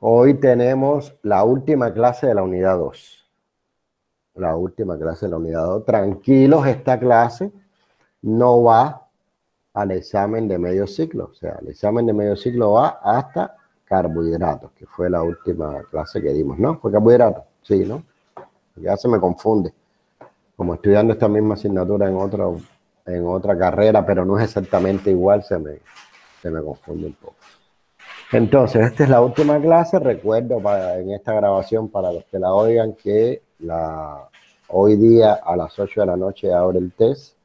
Hoy tenemos la última clase de la unidad 2. La última clase de la unidad 2. Tranquilos, esta clase no va al examen de medio ciclo. O sea, el examen de medio ciclo va hasta carbohidratos, que fue la última clase que dimos, ¿no? ¿Fue carbohidratos? Sí, ¿no? Ya se me confunde. Como estudiando esta misma asignatura en otra carrera, pero no es exactamente igual, se me confunde un poco. Entonces, esta es la última clase. Recuerdo en esta grabación, para los que la oigan, que hoy día a las 8 de la noche abre el test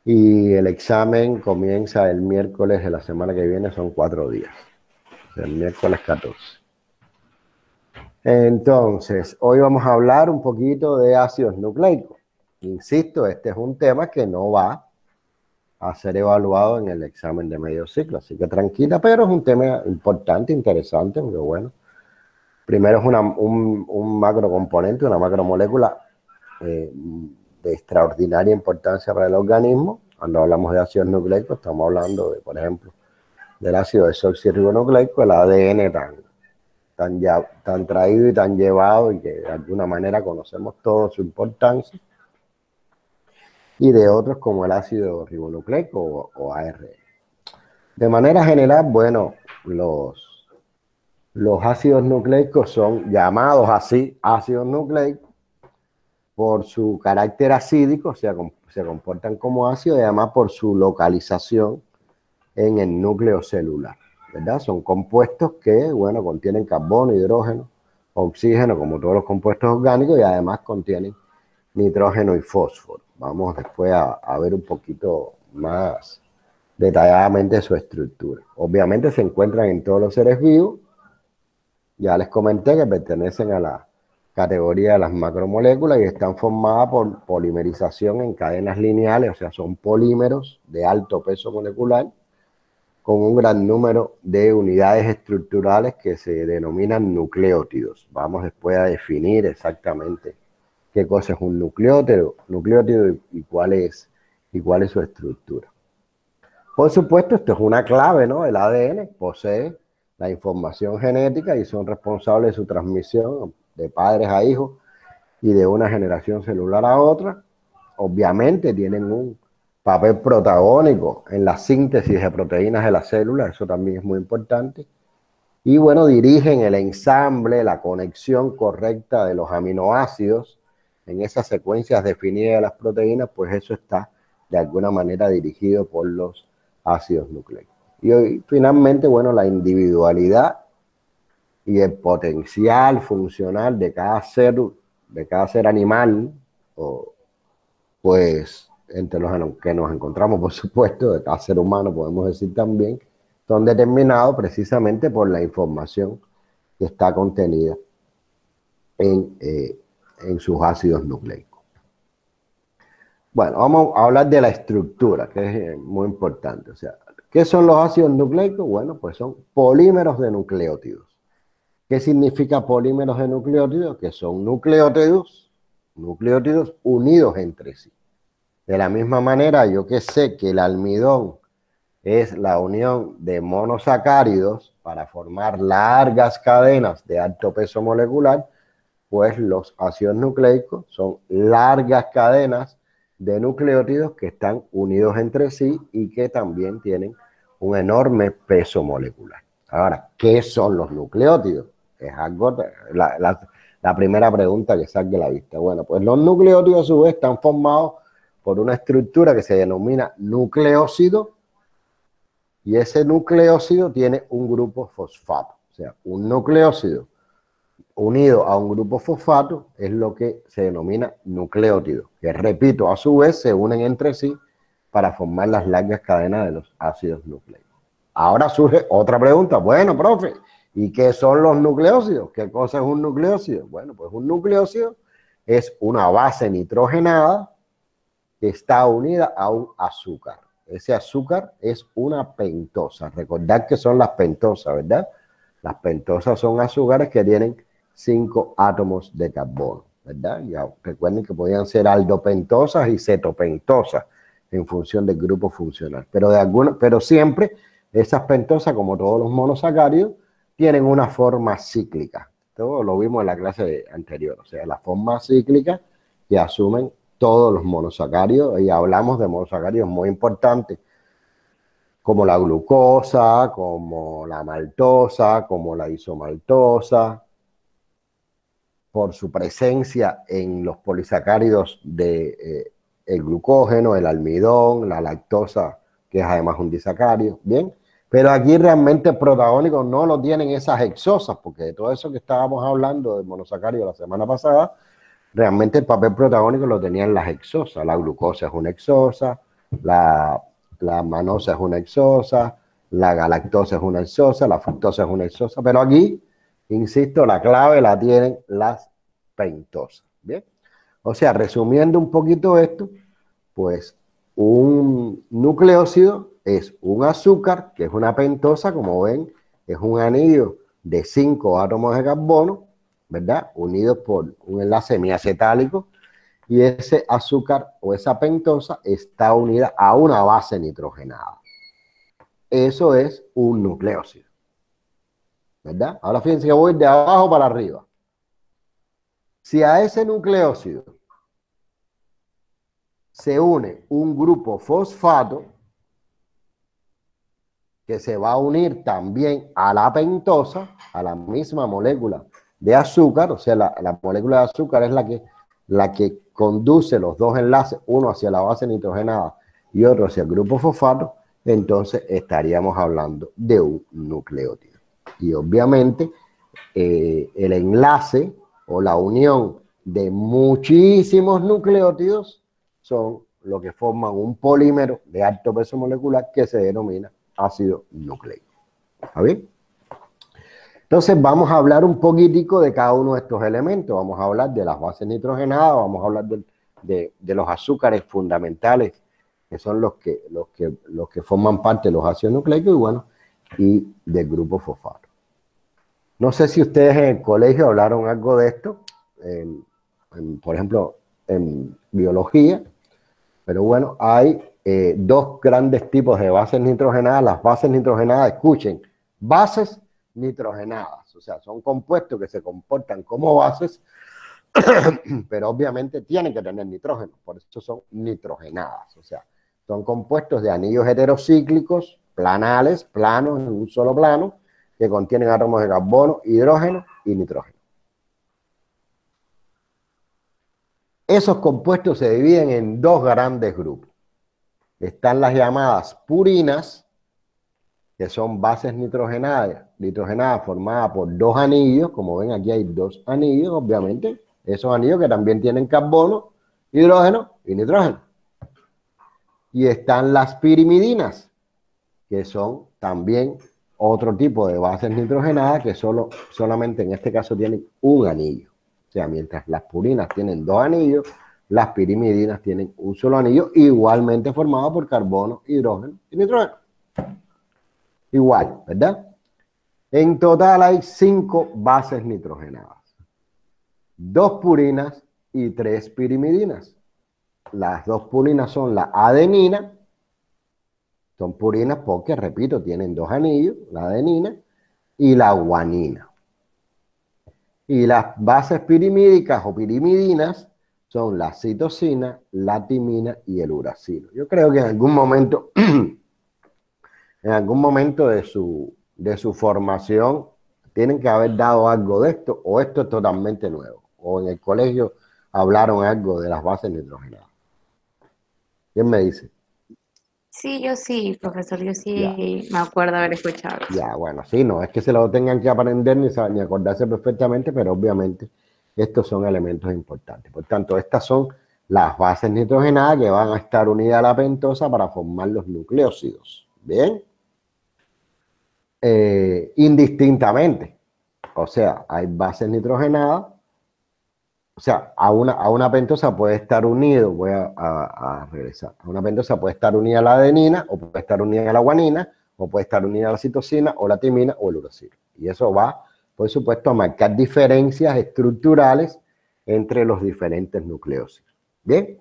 y el examen comienza el miércoles de la semana que viene, son 4 días. O sea, el miércoles 14. Entonces, hoy vamos a hablar un poquito de ácidos nucleicos. Insisto, este es un tema que no va a ser evaluado en el examen de medio ciclo, así que tranquila, pero es un tema importante, interesante, porque bueno, primero es un macrocomponente, una macromolécula de extraordinaria importancia para el organismo. Cuando hablamos de ácidos nucleicos, estamos hablando, por ejemplo, del ácido desoxirribonucleico, el ADN tan traído y tan llevado, y que de alguna manera conocemos toda su importancia, y de otros como el ácido ribonucleico o ARN. De manera general, bueno, los ácidos nucleicos son llamados así ácidos nucleicos por su carácter acídico, o sea, se comportan como ácidos, y además por su localización en el núcleo celular, ¿verdad? Son compuestos que, bueno, contienen carbono, hidrógeno, oxígeno, como todos los compuestos orgánicos, y además contienen nitrógeno y fósforo. Vamos después a ver un poquito más detalladamente su estructura. Obviamente se encuentran en todos los seres vivos. Ya les comenté que pertenecen a la categoría de las macromoléculas y están formadas por polimerización en cadenas lineales, o sea, son polímeros de alto peso molecular con un gran número de unidades estructurales que se denominan nucleótidos. Vamos después a definir exactamente qué cosa es un nucleótido y cuál es su estructura. Por supuesto, esto es una clave, ¿no? El ADN posee la información genética y son responsables de su transmisión de padres a hijos y de una generación celular a otra. Obviamente tienen un papel protagónico en la síntesis de proteínas de las células, eso también es muy importante. Y bueno, dirigen el ensamble, la conexión correcta de los aminoácidos en esas secuencias definidas de las proteínas, pues eso está de alguna manera dirigido por los ácidos nucleicos. Y hoy, finalmente, bueno, la individualidad y el potencial funcional de cada ser animal, pues entre los que nos encontramos, por supuesto, de cada ser humano, podemos decir también, son determinados precisamente por la información que está contenida en sus ácidos nucleicos. Bueno, vamos a hablar de la estructura, que es muy importante. O sea, ¿qué son los ácidos nucleicos? Bueno, pues son polímeros de nucleótidos. ¿Qué significa polímeros de nucleótidos? Que son nucleótidos unidos entre sí. De la misma manera, yo que sé que el almidón es la unión de monosacáridos para formar largas cadenas de alto peso molecular, pues los ácidos nucleicos son largas cadenas de nucleótidos que están unidos entre sí y que también tienen un enorme peso molecular. Ahora, ¿qué son los nucleótidos? Es algo, la primera pregunta que saque a la vista. Bueno, pues los nucleótidos a su vez están formados por una estructura que se denomina nucleócido, y ese nucleócido tiene un grupo fosfato. O sea, un nucleócido unido a un grupo fosfato es lo que se denomina nucleótido, que repito, a su vez se unen entre sí para formar las largas cadenas de los ácidos nucleicos. Ahora surge otra pregunta. Bueno, profe, ¿y qué son los nucleócidos? ¿Qué cosa es un nucleócido? Bueno, pues un nucleócido es una base nitrogenada que está unida a un azúcar. Ese azúcar es una pentosa. Recordad que son las pentosas, ¿verdad? Las pentosas son azúcares que tienen 5 átomos de carbono, ¿verdad? Ya recuerden que podían ser aldopentosas y cetopentosas en función del grupo funcional. Pero siempre esas pentosas, como todos los monosacáridos, tienen una forma cíclica. Esto lo vimos en la clase anterior, o sea, la forma cíclica que asumen todos los monosacáridos, y hablamos de monosacáridos muy importantes, como la glucosa, como la maltosa, como la isomaltosa, por su presencia en los polisacáridos de el glucógeno, el almidón, la lactosa, que es además un disacárido, ¿bien? Pero aquí realmente protagónicos no lo tienen esas hexosas, porque de todo eso que estábamos hablando de monosacárido la semana pasada, realmente el papel protagónico lo tenían las hexosas. La glucosa es una hexosa, la manosa es una hexosa, la galactosa es una hexosa, la fructosa es una hexosa, pero aquí, insisto, la clave la tienen las pentosas. ¿Bien? O sea, resumiendo un poquito esto, pues un nucleócido es un azúcar, que es una pentosa, como ven, es un anillo de 5 átomos de carbono, ¿verdad? Unidos por un enlace semiacetálico, y ese azúcar o esa pentosa está unida a una base nitrogenada. Eso es un nucleócido, ¿verdad? Ahora fíjense que voy de abajo para arriba. Si a ese nucleócido se une un grupo fosfato, que se va a unir también a la pentosa, a la misma molécula de azúcar, o sea, la molécula de azúcar es la que conduce los dos enlaces, uno hacia la base nitrogenada y otro hacia el grupo fosfato, entonces estaríamos hablando de un nucleótido. Y obviamente el enlace o la unión de muchísimos nucleótidos son lo que forman un polímero de alto peso molecular que se denomina ácido nucleico. ¿Está bien? Entonces vamos a hablar un poquitico de cada uno de estos elementos. Vamos a hablar de las bases nitrogenadas, vamos a hablar de los azúcares fundamentales, que son los que forman parte de los ácidos nucleicos, y bueno, y del grupo fosfato. No sé si ustedes en el colegio hablaron algo de esto, por ejemplo, en biología, pero bueno, hay dos grandes tipos de bases nitrogenadas. Las bases nitrogenadas, escuchen, bases nitrogenadas, o sea, son compuestos que se comportan como bases, pero obviamente tienen que tener nitrógeno, por eso son nitrogenadas, o sea, son compuestos de anillos heterocíclicos, planales, planos, en un solo plano, que contienen átomos de carbono, hidrógeno y nitrógeno. Esos compuestos se dividen en dos grandes grupos. Están las llamadas purinas, que son bases nitrogenadas formadas por dos anillos. Como ven, aquí hay dos anillos, obviamente. Esos anillos que también tienen carbono, hidrógeno y nitrógeno. Y están las pirimidinas, que son también otro tipo de bases nitrogenadas que solamente en este caso tienen un anillo. O sea, mientras las purinas tienen dos anillos, las pirimidinas tienen un solo anillo, igualmente formado por carbono, hidrógeno y nitrógeno. Igual, ¿verdad? En total hay 5 bases nitrogenadas, 2 purinas y 3 pirimidinas. Las 2 purinas son la adenina, son purinas porque, repito, tienen 2 anillos, la adenina, y la guanina. Y las bases pirimídicas o pirimidinas son la citosina, la timina y el uracilo. Yo creo que en algún momento, de su formación, tienen que haber dado algo de esto, o esto es totalmente nuevo, o en el colegio hablaron algo de las bases nitrogenadas. ¿Quién me dice? Sí, yo sí, profesor, yo Ya, sí me acuerdo haber escuchado eso. ya, bueno, sí, no es que se lo tengan que aprender ni acordarse perfectamente, pero obviamente estos son elementos importantes. Por tanto, estas son las bases nitrogenadas que van a estar unidas a la pentosa para formar los nucleósidos. ¿Bien? Indistintamente. O sea, hay bases nitrogenadas. O sea, a una pentosa puede estar unido, voy a regresar, a una pentosa puede estar unida a la adenina, o puede estar unida a la guanina, o puede estar unida a la citosina, o la timina, o el uracilo. Y eso va, por supuesto, a marcar diferencias estructurales entre los diferentes nucleósidos. ¿Bien?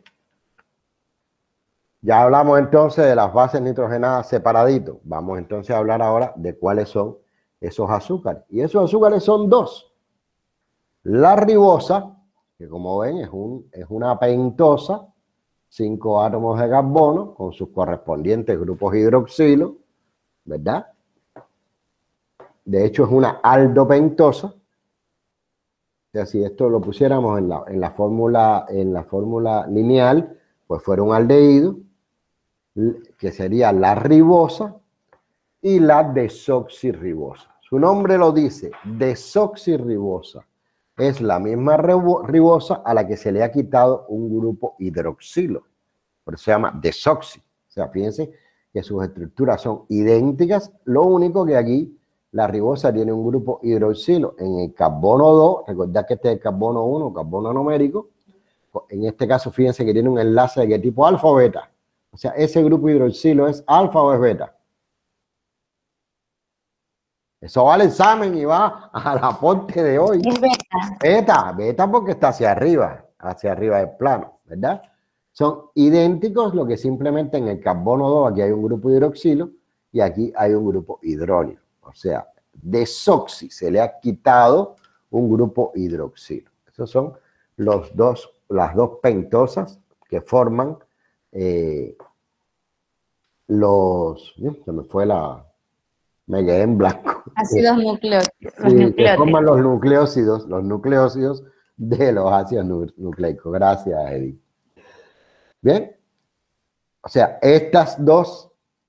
Ya hablamos entonces de las bases nitrogenadas separadito. Vamos entonces a hablar ahora de cuáles son esos azúcares. Y esos azúcares son dos. La ribosa, que como ven es una pentosa, 5 átomos de carbono con sus correspondientes grupos hidroxilo, ¿verdad? De hecho es una aldopentosa. O sea, si esto lo pusiéramos en la fórmula lineal, pues fuera un aldehído, que sería la ribosa y la desoxirribosa. Su nombre lo dice, desoxirribosa. Es la misma ribosa a la que se le ha quitado un grupo hidroxilo. Por eso se llama desoxi. O sea, fíjense que sus estructuras son idénticas. Lo único que aquí la ribosa tiene un grupo hidroxilo en el carbono 2. Recordad que este es el carbono 1, carbono numérico. En este caso, fíjense que tiene un enlace de qué tipo, alfa o beta. O sea, ese grupo hidroxilo es alfa o es beta. Eso va al examen y va al aporte de hoy. Es beta. Beta porque está hacia arriba del plano, ¿verdad? Son idénticos, lo que simplemente en el carbono 2 aquí hay un grupo hidroxilo y aquí hay un grupo hidrónio. O sea, desoxi, se le ha quitado un grupo hidroxilo. Esos son las dos pentosas que forman se me fue me quedé en blanco. Ácidos nucleótidos. Sí, que forman los nucleósidos de los ácidos nucleicos. Gracias, Edith. Bien, o sea,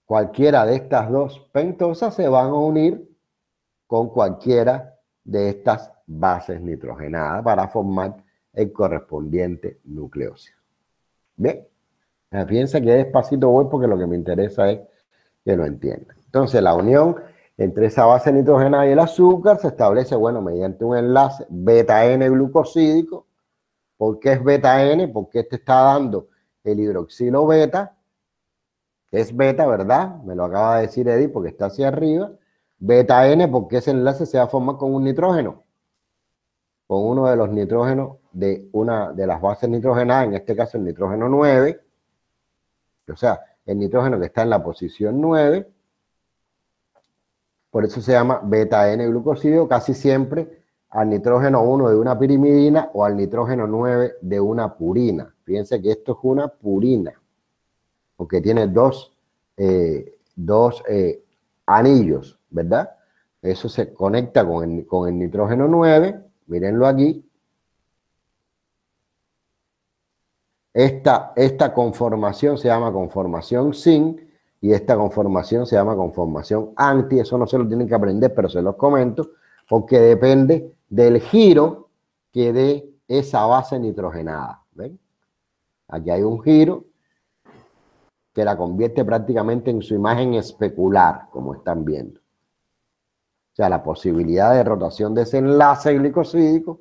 cualquiera de estas dos pentosas se van a unir con cualquiera de estas bases nitrogenadas para formar el correspondiente nucleósido. Bien, fíjense que despacito voy porque lo que me interesa es que lo entiendan. Entonces, la unión entre esa base nitrogenada y el azúcar se establece, bueno, mediante un enlace beta-N glucosídico. ¿Por qué es beta-N? Porque este está dando el hidroxilo beta, que es beta, ¿verdad? Me lo acaba de decir Edith porque está hacia arriba. Beta-N porque ese enlace se va a formar con un nitrógeno, con uno de los nitrógenos de una de las bases nitrogenadas, en este caso el nitrógeno 9, o sea, el nitrógeno que está en la posición 9, por eso se llama beta-N-glucosídico, casi siempre al nitrógeno 1 de una pirimidina o al nitrógeno 9 de una purina. Fíjense que esto es una purina, porque tiene dos anillos, ¿verdad? Eso se conecta con el nitrógeno 9, mírenlo aquí. Esta conformación se llama conformación sin, y esta conformación se llama conformación anti. Eso no se lo tienen que aprender, pero se los comento, porque depende del giro que dé esa base nitrogenada. ¿Ven? Aquí hay un giro que la convierte prácticamente en su imagen especular, como están viendo. O sea, la posibilidad de rotación de ese enlace glicosídico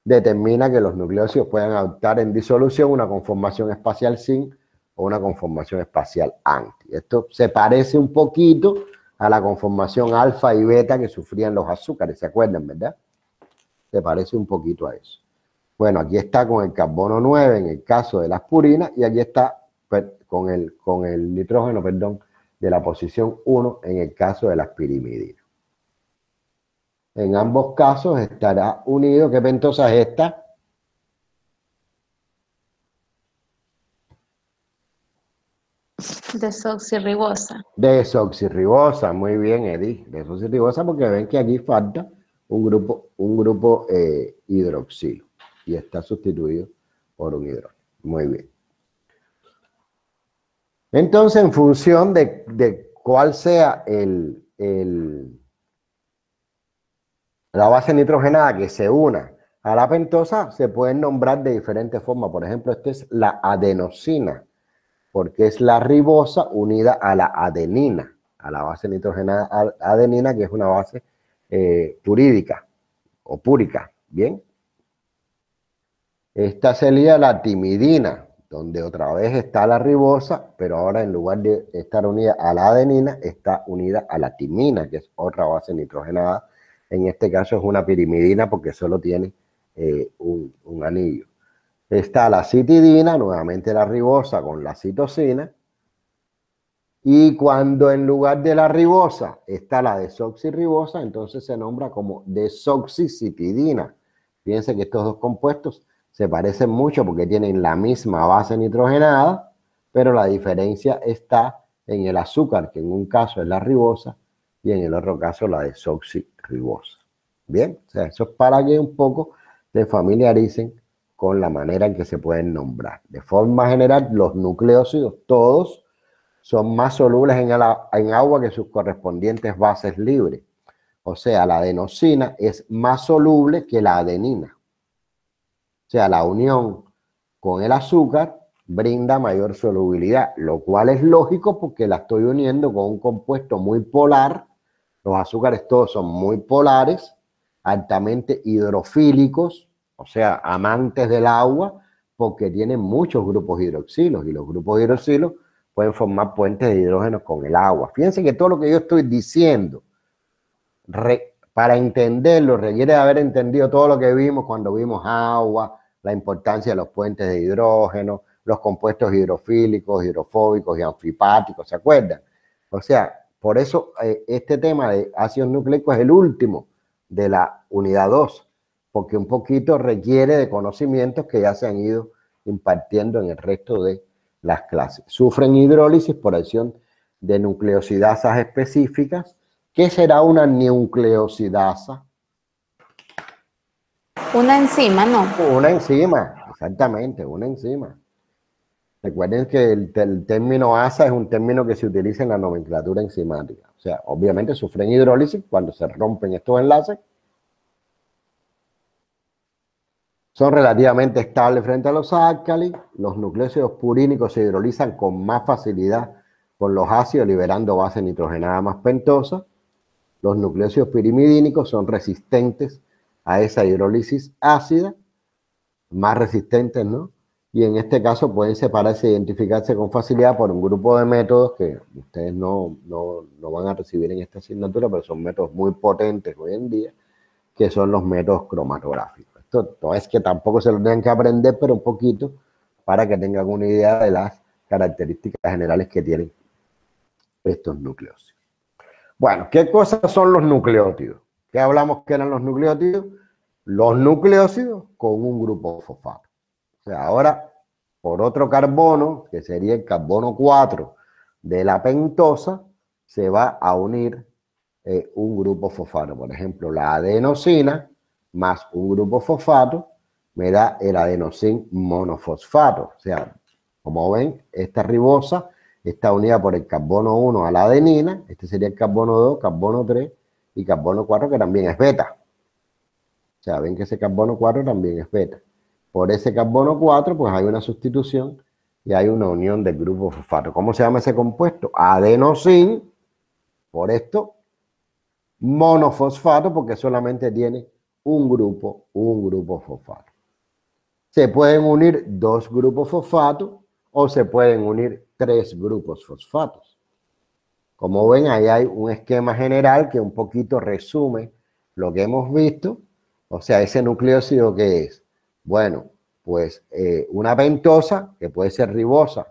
determina que los nucleósidos puedan adoptar en disolución una conformación espacial sin o una conformación espacial anti. Esto se parece un poquito a la conformación alfa y beta que sufrían los azúcares, ¿se acuerdan, verdad? Se parece un poquito a eso. Bueno, aquí está con el carbono 9 en el caso de las purinas y aquí está con el nitrógeno, perdón, de la posición 1 en el caso de las pirimidinas. En ambos casos estará unido. ¿Qué pentosa es esta? Desoxirribosa. Desoxirribosa, muy bien, Edith. Desoxirribosa porque ven que aquí falta un grupo hidroxilo y está sustituido por un hidrógeno. Muy bien. Entonces, en función de cuál sea la base nitrogenada que se una a la pentosa, se pueden nombrar de diferentes formas. Por ejemplo, esta es la adenosina, porque es la ribosa unida a la adenina, a la base nitrogenada adenina, que es una base purídica o púrica. Bien. Esta sería la timidina, donde otra vez está la ribosa, pero ahora en lugar de estar unida a la adenina, está unida a la timina, que es otra base nitrogenada. En este caso es una pirimidina porque solo tiene un anillo. Está la citidina, nuevamente la ribosa con la citosina. Y cuando en lugar de la ribosa está la desoxirribosa, entonces se nombra como desoxicitidina. Fíjense que estos dos compuestos se parecen mucho porque tienen la misma base nitrogenada, pero la diferencia está en el azúcar, que en un caso es la ribosa y en el otro caso la desoxirribosa. Bien, o sea, eso es para que un poco se familiaricen con la manera en que se pueden nombrar. De forma general, los nucleósidos todos son más solubles en agua que sus correspondientes bases libres. O sea, la adenosina es más soluble que la adenina. O sea, la unión con el azúcar brinda mayor solubilidad, lo cual es lógico porque la estoy uniendo con un compuesto muy polar. Los azúcares todos son muy polares, altamente hidrofílicos, o sea, amantes del agua, porque tienen muchos grupos hidroxilos y los grupos hidroxilos pueden formar puentes de hidrógeno con el agua. Fíjense que todo lo que yo estoy diciendo, para entenderlo, requiere haber entendido todo lo que vimos cuando vimos agua, la importancia de los puentes de hidrógeno, los compuestos hidrofílicos, hidrofóbicos y anfipáticos, ¿se acuerdan? O sea, por eso este tema de ácidos nucleicos es el último de la unidad 2, porque un poquito requiere de conocimientos que ya se han ido impartiendo en el resto de las clases. Sufren hidrólisis por acción de nucleosidasas específicas. ¿Qué será una nucleosidasa? Una enzima, ¿no? Una enzima, exactamente, una enzima. Recuerden que el término asa es un término que se utiliza en la nomenclatura enzimática. O sea, obviamente sufren hidrólisis cuando se rompen estos enlaces. Son relativamente estables frente a los álcalis. Los nucleósidos purínicos se hidrolizan con más facilidad con los ácidos, liberando base nitrogenada más pentosa. Los nucleósidos pirimidínicos son resistentes a esa hidrólisis ácida, más resistentes, ¿no? Y en este caso pueden separarse e identificarse con facilidad por un grupo de métodos que ustedes no van a recibir en esta asignatura, pero son métodos muy potentes hoy en día, que son los métodos cromatográficos. Esto no es que tampoco se lo tengan que aprender, pero un poquito para que tengan una idea de las características generales que tienen estos nucleósidos. Bueno, ¿qué cosas son los nucleótidos? ¿Qué hablamos que eran los nucleótidos? Los nucleósidos con un grupo fosfato. O sea, ahora, por otro carbono, que sería el carbono 4 de la pentosa, se va a unir un grupo fosfato. Por ejemplo, la adenosina más un grupo fosfato me da el adenosin monofosfato. O sea, como ven, esta ribosa está unida por el carbono 1 a la adenina, este sería el carbono 2, carbono 3 y carbono 4 que también es beta. O sea, ven que ese carbono 4 también es beta. Por ese carbono 4, pues hay una sustitución y hay una unión del grupo fosfato. ¿Cómo se llama ese compuesto? Adenosin, por esto, monofosfato, porque solamente tiene un grupo fosfato. Se pueden unir dos grupos fosfatos o se pueden unir tres grupos fosfatos. Como ven, ahí hay un esquema general que un poquito resume lo que hemos visto. O sea, ese nucleósido que es, bueno, pues una pentosa, que puede ser ribosa,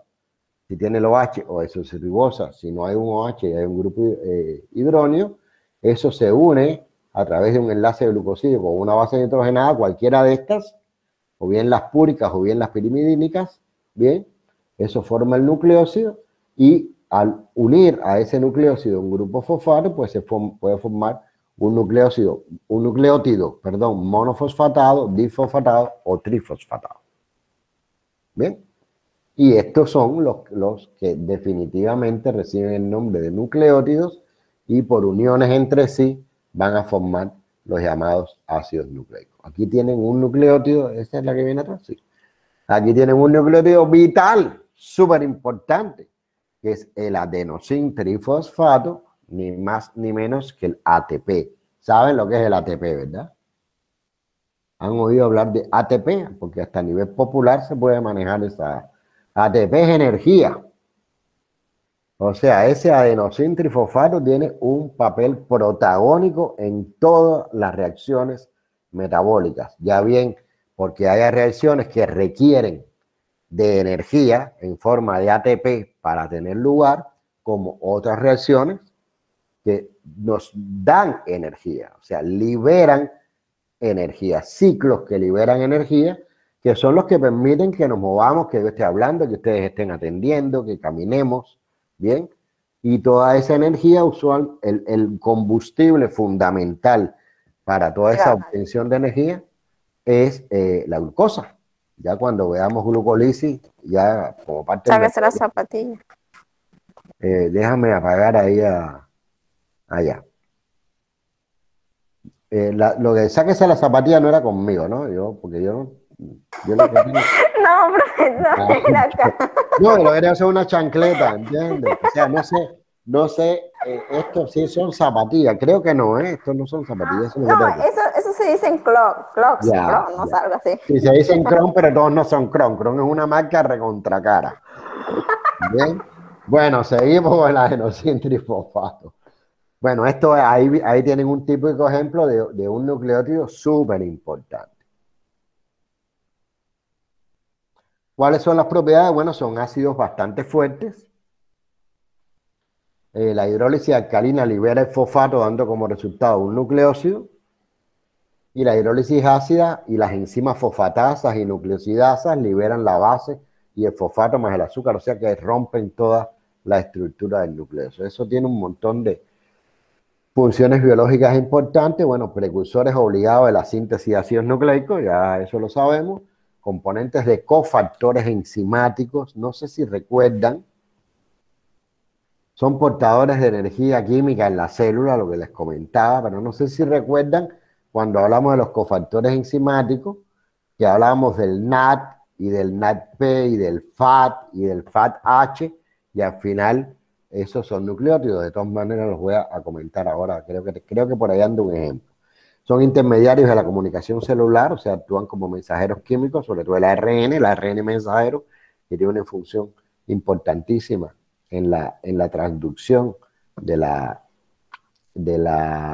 si tiene el OH, o eso es ribosa, si no hay un OH y hay un grupo hidróneo, eso se une a través de un enlace de glucosidio con una base nitrogenada, cualquiera de estas, o bien las púricas o bien las pirimidínicas, bien, eso forma el nucleósido y al unir a ese nucleósido un grupo fosfato, pues se puede formar un nucleótido, monofosfatado, difosfatado o trifosfatado. Bien, y estos son los que definitivamente reciben el nombre de nucleótidos y por uniones entre sí van a formar los llamados ácidos nucleicos. Aquí tienen un nucleótido, esta es la que viene atrás, sí. Aquí tienen un nucleótido vital, súper importante, que es el adenosin trifosfato, ni más ni menos que el ATP. ¿Saben lo que es el ATP, verdad? ¿Han oído hablar de ATP? Porque hasta a nivel popular se puede manejar esa. ATP es energía. O sea, ese adenosin trifosfato tiene un papel protagónico en todas las reacciones metabólicas. Ya bien, porque hay reacciones que requieren de energía en forma de ATP para tener lugar, como otras reacciones que nos dan energía, o sea, liberan energía, ciclos que liberan energía, que son los que permiten que nos movamos, que yo esté hablando, que ustedes estén atendiendo, que caminemos, ¿bien? Y toda esa energía usual, el combustible fundamental para toda esa obtención de energía es la glucosa. Ya cuando veamos glucólisis, ya como parte del Sáquese la zapatilla. déjame apagar ahí allá. Lo de sáquese la zapatilla no era conmigo, ¿no? Porque yo lo que tengo... No, profesor, ven acá. No, lo quería hacer una chancleta, ¿entiendes? O sea, no sé, estos sí son zapatillas, creo que no, estos no son zapatillas, eso es lo que No, tengo. eso se dice en Crocs, Ya, no sé, ya. algo así. Sí, se dicen Chrome, pero todos no son Chrome. Chrome es una marca recontracara. Bien. Bueno, seguimos con la adenosina trifosfato. Bueno, ahí tienen un típico ejemplo de un nucleótido súper importante. ¿Cuáles son las propiedades? Bueno, son ácidos bastante fuertes. La hidrólisis alcalina libera el fosfato dando como resultado un nucleócido. Y la hidrólisis ácida y las enzimas fosfatasas y nucleosidasas liberan la base y el fosfato más el azúcar, o sea que rompen toda la estructura del nucleócido. Eso tiene un montón de funciones biológicas importantes, bueno, precursores obligados de la síntesis de ácidos nucleicos, ya eso lo sabemos, componentes de cofactores enzimáticos, no sé si recuerdan, son portadores de energía química en la célula, lo que les comentaba, pero no sé si recuerdan cuando hablamos de los cofactores enzimáticos, que hablábamos del NAT y del NADP y del FAT y del FATH, y al final esos son nucleótidos. De todas maneras los voy a comentar ahora, creo que por ahí anda un ejemplo. Son intermediarios de la comunicación celular, o sea, actúan como mensajeros químicos, sobre todo el ARN mensajero, que tiene una función importantísima en la transducción de la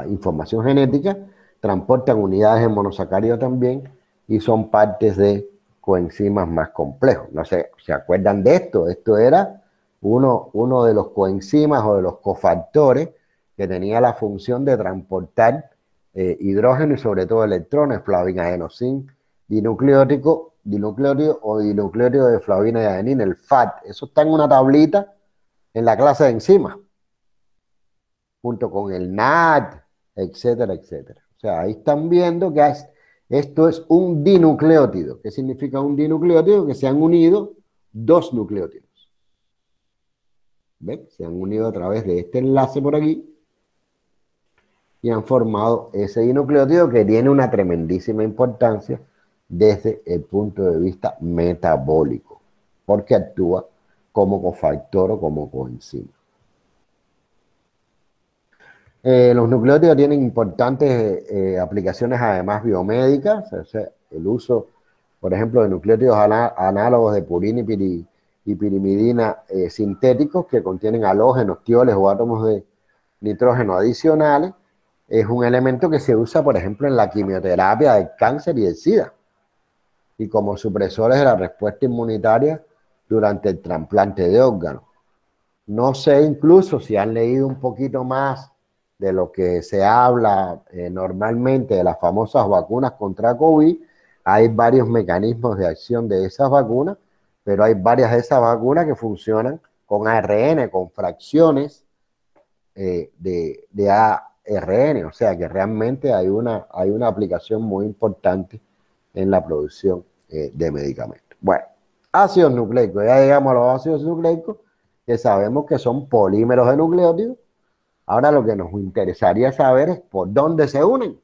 información genética, transportan unidades de monosacárido también y son partes de coenzimas más complejos. No sé, ¿se acuerdan de esto? Esto era uno de los coenzimas o de los cofactores que tenía la función de transportar hidrógeno y sobre todo electrones, flavina, adenosín, dinucleótido o dinucleótido de flavina y adenina, el FAT. Eso está en una tablita en la clase de enzimas, junto con el NAT, etcétera, etcétera. O sea, ahí están viendo que esto es un dinucleótido. ¿Qué significa un dinucleótido? Que se han unido dos nucleótidos. ¿Ven? Se han unido a través de este enlace por aquí y han formado ese dinucleótido que tiene una tremendísima importancia desde el punto de vista metabólico, porque actúa como cofactor o como coenzima. Los nucleótidos tienen importantes aplicaciones además biomédicas, o sea, el uso, por ejemplo, de nucleótidos análogos de purina y pirimidina sintéticos que contienen halógenos, tioles o átomos de nitrógeno adicionales, es un elemento que se usa, por ejemplo, en la quimioterapia del cáncer y del SIDA, y como supresores de la respuesta inmunitaria durante el trasplante de órganos. No sé incluso si han leído un poquito más de lo que se habla normalmente de las famosas vacunas contra COVID. Hay varios mecanismos de acción de esas vacunas, pero hay varias de esas vacunas que funcionan con ARN, con fracciones de ARN, o sea que realmente hay una aplicación muy importante en la producción de medicamentos. Bueno, ácidos nucleicos, ya llegamos a los ácidos nucleicos, que sabemos que son polímeros de nucleótidos. Ahora lo que nos interesaría saber es por dónde se unen.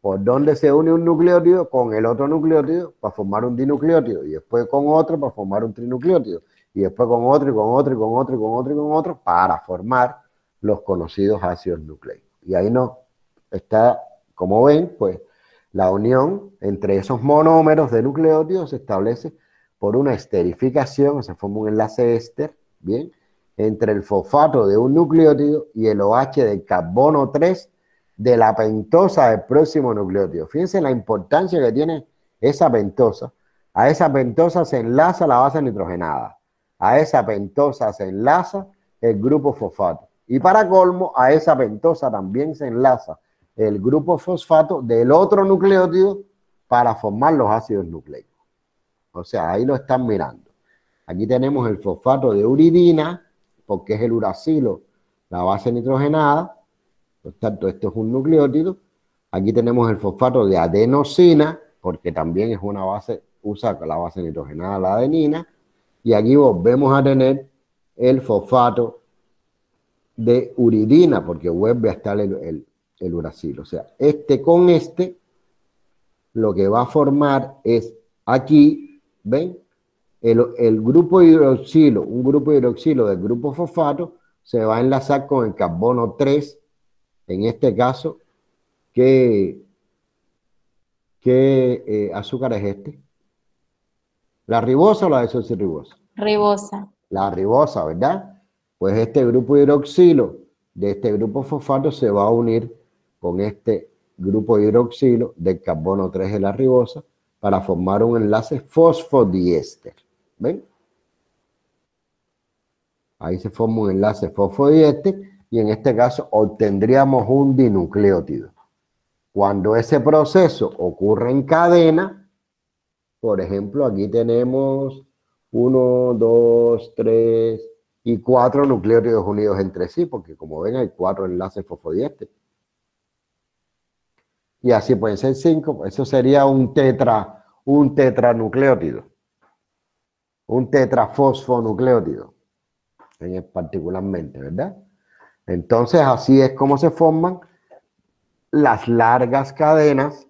Por dónde se une un nucleótido con el otro nucleótido para formar un dinucleótido, y después con otro para formar un trinucleótido, y después con otro, y con otro, y con otro, y con otro, y con otro, para formar los conocidos ácidos nucleicos. Y ahí no está, como ven, pues la unión entre esos monómeros de nucleótidos se establece por una esterificación, se forma un enlace éster, ¿bien?, entre el fosfato de un nucleótido y el OH del carbono 3 de la pentosa del próximo nucleótido. Fíjense la importancia que tiene esa pentosa. A esa pentosa se enlaza la base nitrogenada. A esa pentosa se enlaza el grupo fosfato. Y para colmo, a esa pentosa también se enlaza el grupo fosfato del otro nucleótido para formar los ácidos nucleicos. O sea, ahí lo están mirando. Aquí tenemos el fosfato de uridina, porque es el uracilo, la base nitrogenada. Por tanto, esto es un nucleótido. Aquí tenemos el fosfato de adenosina, porque también es una base, usa la base nitrogenada, la adenina. Y aquí volvemos a tener el fosfato de uridina, porque vuelve a estar el uracilo. O sea, este con este, lo que va a formar es aquí, ¿ven? El grupo hidroxilo, un grupo hidroxilo del grupo fosfato, se va a enlazar con el carbono 3, en este caso, ¿qué azúcar es este? ¿La ribosa o la desoxirribosa? Ribosa. La ribosa, ¿verdad? Pues este grupo hidroxilo de este grupo fosfato se va a unir con este grupo hidroxilo del carbono 3 de la ribosa para formar un enlace fosfodiéster. ¿Ven? Ahí se forma un enlace fosfodiéster y en este caso obtendríamos un dinucleótido. Cuando ese proceso ocurre en cadena, por ejemplo, aquí tenemos 1, 2, 3 y 4 nucleótidos unidos entre sí, porque como ven hay 4 enlaces fosfodiéster. Y así pueden ser 5, eso sería un tetranucleótido, un tetrafosfonucleótido, particularmente, ¿verdad? Entonces así es como se forman las largas cadenas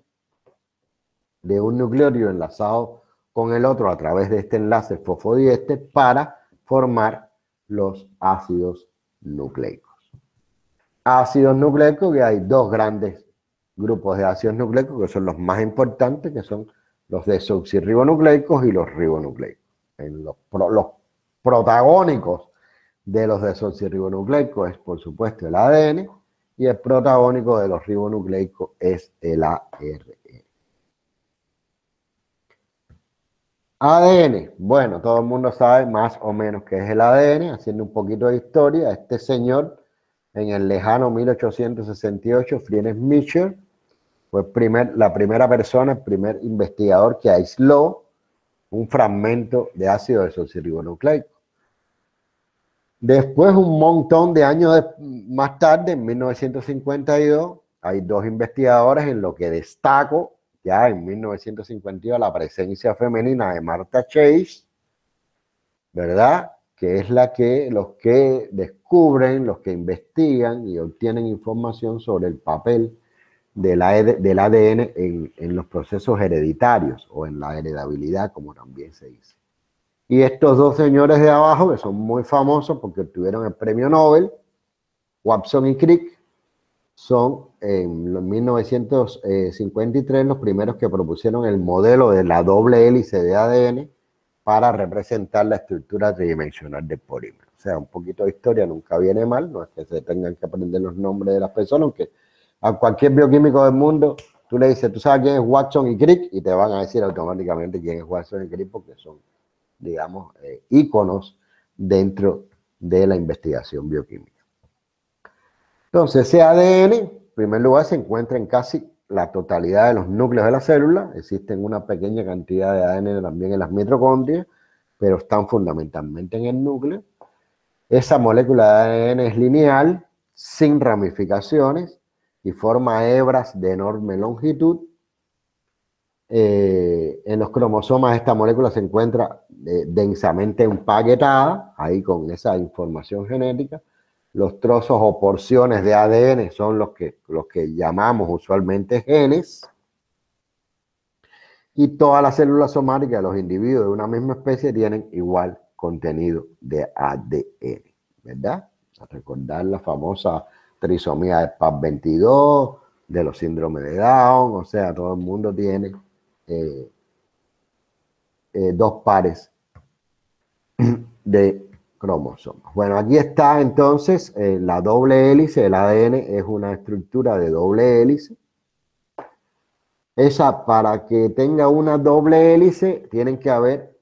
de un nucleótido enlazado con el otro a través de este enlace fosfodiéster para formar los ácidos nucleicos. Ácidos nucleicos, que hay dos grandes grupos de ácidos nucleicos que son los más importantes, que son los desoxirribonucleicos y los ribonucleicos. Los protagónicos de los desoxirribonucleicos es, por supuesto, el ADN, y el protagónico de los ribonucleicos es el ARN. ADN, bueno, todo el mundo sabe más o menos qué es el ADN, haciendo un poquito de historia. Este señor, en el lejano 1868, Friedrich Michel, fue la primera persona, el primer investigador que aisló un fragmento de ácido desoxirribonucleico. Después, un montón de años más tarde, en 1952, hay dos investigadores en lo que destaco, ya en 1952, la presencia femenina de Martha Chase, ¿verdad? Que es los que descubren, los que investigan y obtienen información sobre el papel del ADN en los procesos hereditarios o en la heredabilidad, como también se dice. Y estos dos señores de abajo, que son muy famosos porque obtuvieron el premio Nobel, Watson y Crick, son en 1953 los primeros que propusieron el modelo de la doble hélice de ADN para representar la estructura tridimensional del polímero. O sea, un poquito de historia nunca viene mal, no es que se tengan que aprender los nombres de las personas, aunque a cualquier bioquímico del mundo tú le dices, tú sabes quién es Watson y Crick, y te van a decir automáticamente quién es Watson y Crick porque son, digamos, íconos dentro de la investigación bioquímica. Entonces, ese ADN, en primer lugar, se encuentra en casi la totalidad de los núcleos de la célula. Existen una pequeña cantidad de ADN también en las mitocondrias, pero están fundamentalmente en el núcleo. Esa molécula de ADN es lineal, sin ramificaciones, y forma hebras de enorme longitud. En los cromosomas esta molécula se encuentra densamente empaquetada, ahí con esa información genética. Los trozos o porciones de ADN son los que llamamos usualmente genes. Y todas las células somáticas de los individuos de una misma especie tienen igual contenido de ADN, ¿verdad? A recordar la famosa trisomía de PAP22, de los síndromes de Down, o sea, todo el mundo tiene dos pares de cromosomas. Bueno, aquí está entonces la doble hélice. El ADN es una estructura de doble hélice. Esa, para que tenga una doble hélice, tienen que haber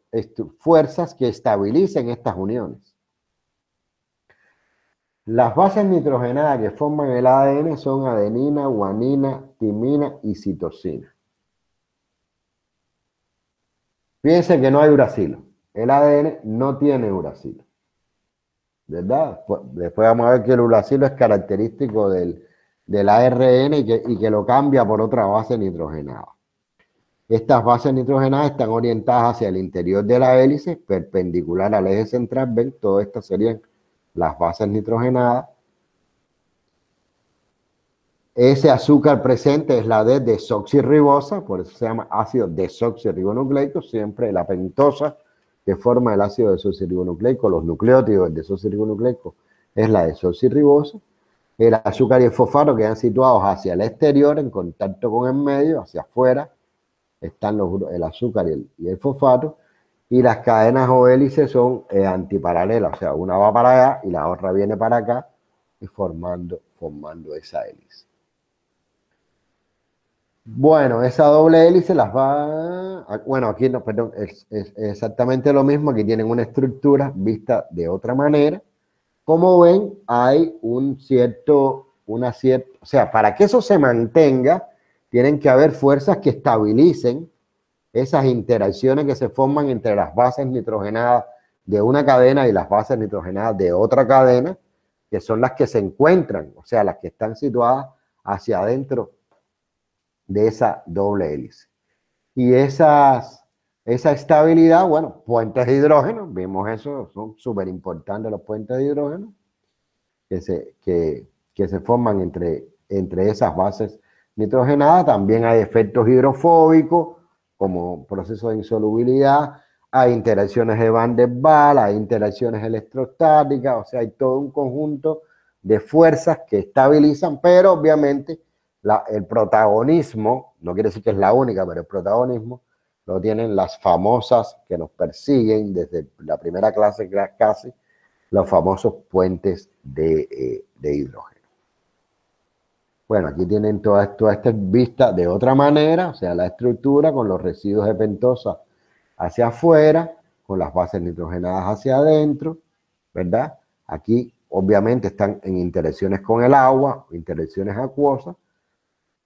fuerzas que estabilicen estas uniones. Las bases nitrogenadas que forman el ADN son adenina, guanina, timina y citosina. Fíjense que no hay uracilo. El ADN no tiene uracilo, ¿verdad? Después vamos a ver que el uracilo es característico del ARN y que lo cambia por otra base nitrogenada. Estas bases nitrogenadas están orientadas hacia el interior de la hélice, perpendicular al eje central. ¿Ven? Todas estas serían las bases nitrogenadas. Ese azúcar presente es la desoxirribosa, por eso se llama ácido desoxirribonucleico. Siempre la pentosa que forma el ácido desoxirribonucleico, los nucleótidos del desoxirribonucleico, es la desoxirribosa. El azúcar y el fosfato quedan situados hacia el exterior, en contacto con el medio, hacia afuera. Están el azúcar y el fosfato, y las cadenas o hélices son antiparalelas, o sea, una va para allá y la otra viene para acá, y formando esa hélice. Bueno, esa doble hélice las va... Bueno, aquí no, perdón, es exactamente lo mismo, aquí tienen una estructura vista de otra manera. Como ven, hay o sea, para que eso se mantenga, tienen que haber fuerzas que estabilicen esas interacciones que se forman entre las bases nitrogenadas de una cadena y las bases nitrogenadas de otra cadena, que son las que se encuentran, o sea, las que están situadas hacia adentro de esa doble hélice. Y esa estabilidad, bueno, puentes de hidrógeno, vimos eso, son súper importantes los puentes de hidrógeno, que se forman entre esas bases nitrogenadas. También hay efectos hidrofóbicos, como procesos de insolubilidad, hay interacciones de Van der Waals, hay interacciones electrostáticas, o sea, hay todo un conjunto de fuerzas que estabilizan, pero obviamente el protagonismo, no quiere decir que es la única, pero el protagonismo lo tienen las famosas que nos persiguen desde la primera clase casi, los famosos puentes de hidrógeno. Bueno, aquí tienen toda esta vista de otra manera, o sea, la estructura con los residuos de pentosa hacia afuera, con las bases nitrogenadas hacia adentro, ¿verdad? Aquí obviamente están en interacciones con el agua, interacciones acuosas,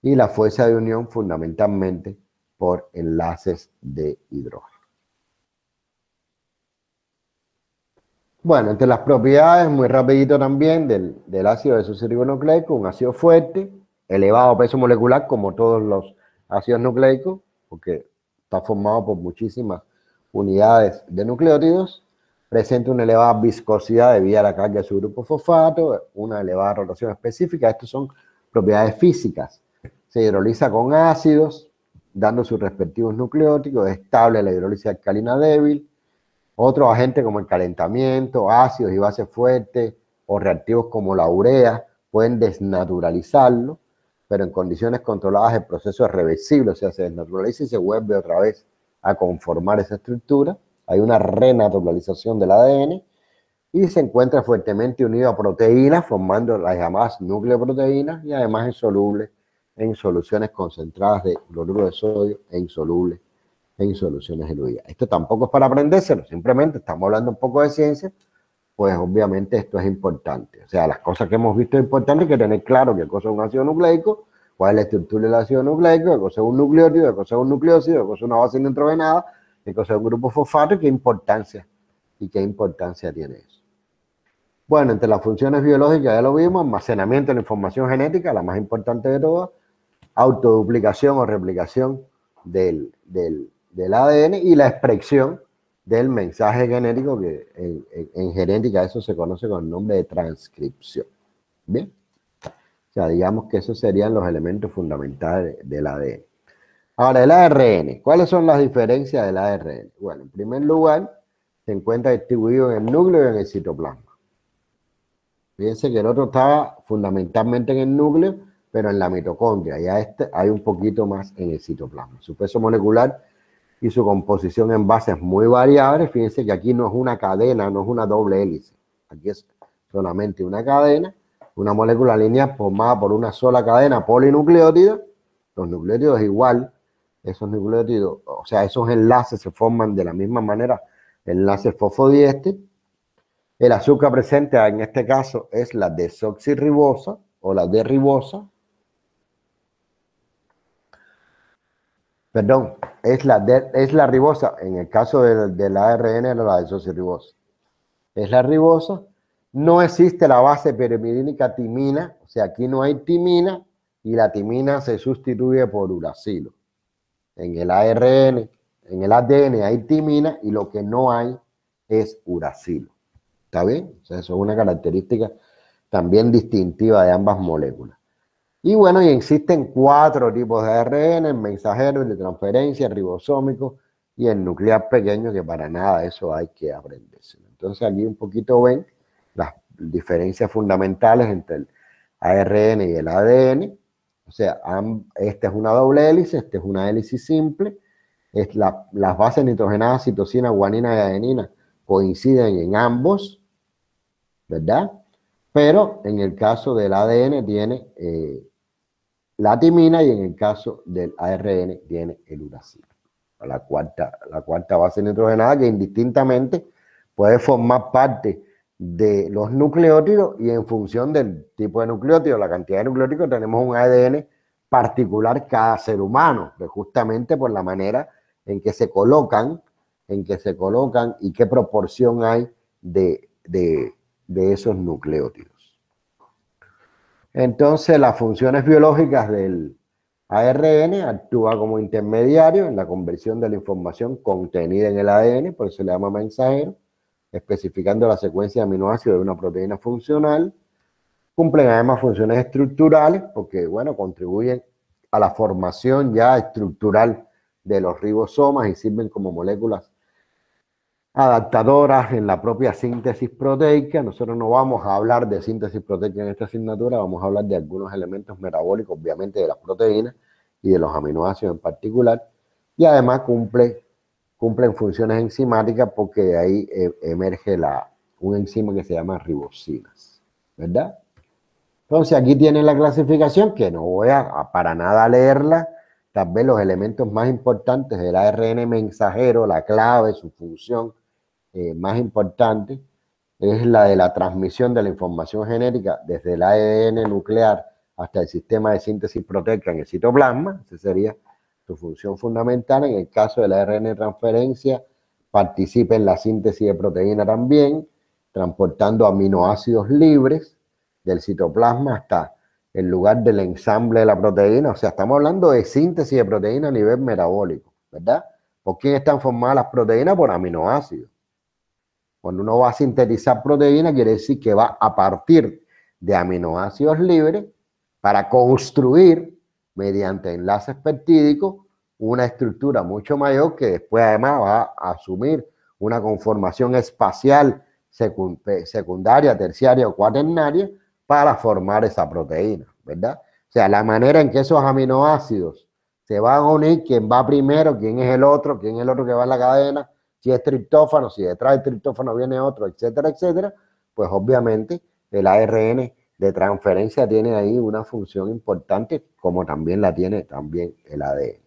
y la fuerza de unión fundamentalmente por enlaces de hidrógeno. Bueno, entre las propiedades, muy rapidito también, del ácido desoxirribonucleico, un ácido fuerte, elevado peso molecular, como todos los ácidos nucleicos, porque está formado por muchísimas unidades de nucleótidos, presenta una elevada viscosidad debido a la carga de su grupo fosfato, una elevada rotación específica. Estas son propiedades físicas. Se hidroliza con ácidos, dando sus respectivos nucleótidos, es estable la hidrólisis alcalina débil. Otros agentes como el calentamiento, ácidos y bases fuertes o reactivos como la urea pueden desnaturalizarlo, pero en condiciones controladas el proceso es reversible, o sea, se desnaturaliza y se vuelve otra vez a conformar esa estructura. Hay una renaturalización del ADN y se encuentra fuertemente unido a proteínas, formando las llamadas nucleoproteínas, y además es soluble en soluciones concentradas de cloruro de sodio e insoluble en soluciones diluidas. Esto tampoco es para aprendérselo, simplemente estamos hablando un poco de ciencia, pues obviamente esto es importante. O sea, las cosas que hemos visto es importante, hay que tener claro qué cosa es un ácido nucleico, cuál es la estructura del ácido nucleico, qué cosa es un nucleótido, qué cosa es un nucleósido, qué cosa es una base nitrogenada, qué cosa es un grupo fosfato y qué importancia tiene eso. Bueno, entre las funciones biológicas ya lo vimos, almacenamiento de la información genética, la más importante de todas, autoduplicación o replicación del ADN y la expresión del mensaje genético, que en genética eso se conoce con el nombre de transcripción. Bien, o sea, digamos que esos serían los elementos fundamentales del ADN. Ahora, el ARN, ¿cuáles son las diferencias del ARN? Bueno, en primer lugar, se encuentra distribuido en el núcleo y en el citoplasma. Fíjense que el otro estaba fundamentalmente en el núcleo, pero en la mitocondria, ya hay un poquito más en el citoplasma. Su peso molecular y su composición en bases muy variables. Fíjense que aquí no es una cadena, no es una doble hélice. Aquí es solamente una cadena, una molécula lineal formada por una sola cadena polinucleótida. Los nucleótidos igual, esos nucleótidos, o sea, esos enlaces se forman de la misma manera, enlaces fosfodiéster. El azúcar presente en este caso es la desoxirribosa o la derribosa. Perdón, es la ribosa, en el caso del ARN era la desoxirribosa. Es la ribosa. No existe la base pirimidínica timina, o sea, aquí no hay timina y la timina se sustituye por uracilo. En el ARN, en el ADN hay timina y lo que no hay es uracilo. ¿Está bien? O sea, eso es una característica también distintiva de ambas moléculas. Y bueno, y existen 4 tipos de ARN, el mensajero, el de transferencia, el ribosómico y el nuclear pequeño, que para nada eso hay que aprenderse. Entonces aquí un poquito ven las diferencias fundamentales entre el ARN y el ADN. O sea, esta es una doble hélice, esta es una hélice simple. Las bases nitrogenadas, citosina, guanina y adenina coinciden en ambos, ¿verdad? Pero en el caso del ADN tiene la timina y en el caso del ARN tiene el uracilo. La cuarta base nitrogenada que indistintamente puede formar parte de los nucleótidos y en función del tipo de nucleótido, la cantidad de nucleótidos, tenemos un ADN particular cada ser humano, pues justamente por la manera en que se colocan y qué proporción hay de esos nucleótidos. Entonces, las funciones biológicas del ARN actúa como intermediario en la conversión de la información contenida en el ADN, por eso se le llama mensajero, especificando la secuencia de aminoácidos de una proteína funcional. Cumplen además funciones estructurales, porque, bueno, contribuyen a la formación ya estructural de los ribosomas y sirven como moléculas adaptadoras en la propia síntesis proteica. Nosotros no vamos a hablar de síntesis proteica en esta asignatura, vamos a hablar de algunos elementos metabólicos, obviamente de las proteínas y de los aminoácidos en particular, y además cumplen funciones enzimáticas porque de ahí emerge un enzima que se llama ribosinas, ¿verdad? Entonces aquí tienen la clasificación, que no voy a para nada leerla, tal vez los elementos más importantes del ARN mensajero, la clave, su función más importante, es la de la transmisión de la información genética desde el ADN nuclear hasta el sistema de síntesis proteica en el citoplasma. Esa sería su función fundamental. En el caso de la ARN transferencia, participa en la síntesis de proteína también, transportando aminoácidos libres del citoplasma hasta el lugar del ensamble de la proteína. O sea, estamos hablando de síntesis de proteína a nivel metabólico, ¿verdad? ¿Por quién están formadas las proteínas? Por aminoácidos. Cuando uno va a sintetizar proteína, quiere decir que va a partir de aminoácidos libres para construir, mediante enlaces peptídicos, una estructura mucho mayor que después además va a asumir una conformación espacial secundaria, terciaria o cuaternaria para formar esa proteína, ¿verdad? O sea, la manera en que esos aminoácidos se van a unir, quién va primero, quién es el otro que va en la cadena, si es triptófano, si detrás del triptófano viene otro, etcétera, etcétera, pues obviamente el ARN de transferencia tiene ahí una función importante, como también la tiene también el ADN.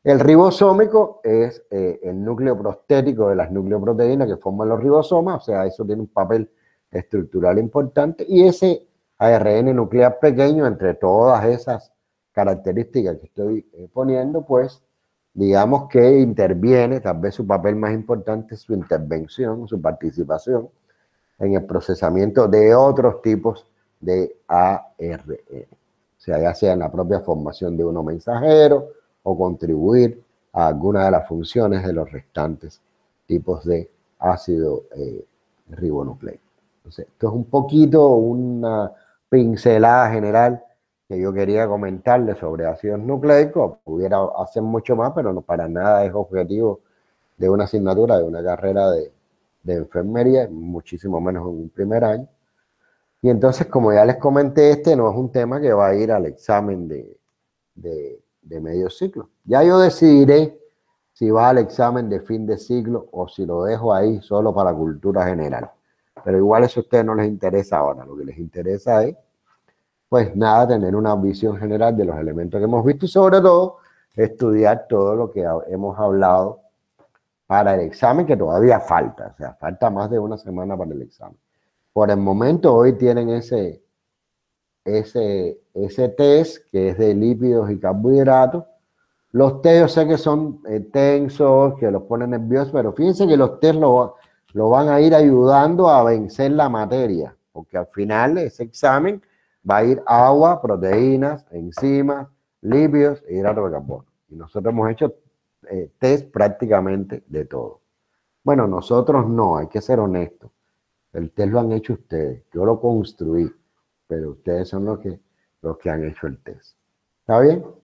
El ribosómico es el núcleo prostético de las nucleoproteínas que forman los ribosomas, o sea, eso tiene un papel estructural importante, y ese ARN nuclear pequeño, entre todas esas características que estoy poniendo, pues digamos que interviene, tal vez su papel más importante es su intervención, su participación en el procesamiento de otros tipos de ARN. O sea, ya sea en la propia formación de uno mensajero o contribuir a alguna de las funciones de los restantes tipos de ácido ribonucleico. Entonces, esto es un poquito una pincelada general que yo quería comentarles sobre ácidos nucleicos. Pudiera hacer mucho más, pero no, para nada es objetivo de una asignatura, de una carrera de enfermería, muchísimo menos en un primer año. Y entonces, como ya les comenté, este no es un tema que va a ir al examen de medio ciclo. Ya yo decidiré si va al examen de fin de ciclo o si lo dejo ahí solo para cultura general. Pero igual eso a ustedes no les interesa ahora. Lo que les interesa es, pues nada, tener una visión general de los elementos que hemos visto y sobre todo estudiar todo lo que hemos hablado para el examen, que todavía falta, o sea, falta más de una semana para el examen. Por el momento, hoy tienen ese test que es de lípidos y carbohidratos. Los test yo sé que son tensos, que los ponen nerviosos, pero fíjense que los test lo van a ir ayudando a vencer la materia, porque al final ese examen va a ir agua, proteínas, enzimas, lípidos e hidratos de carbono. Y nosotros hemos hecho test prácticamente de todo. Bueno, nosotros no, hay que ser honestos. El test lo han hecho ustedes, yo lo construí, pero ustedes son los que han hecho el test. ¿Está bien?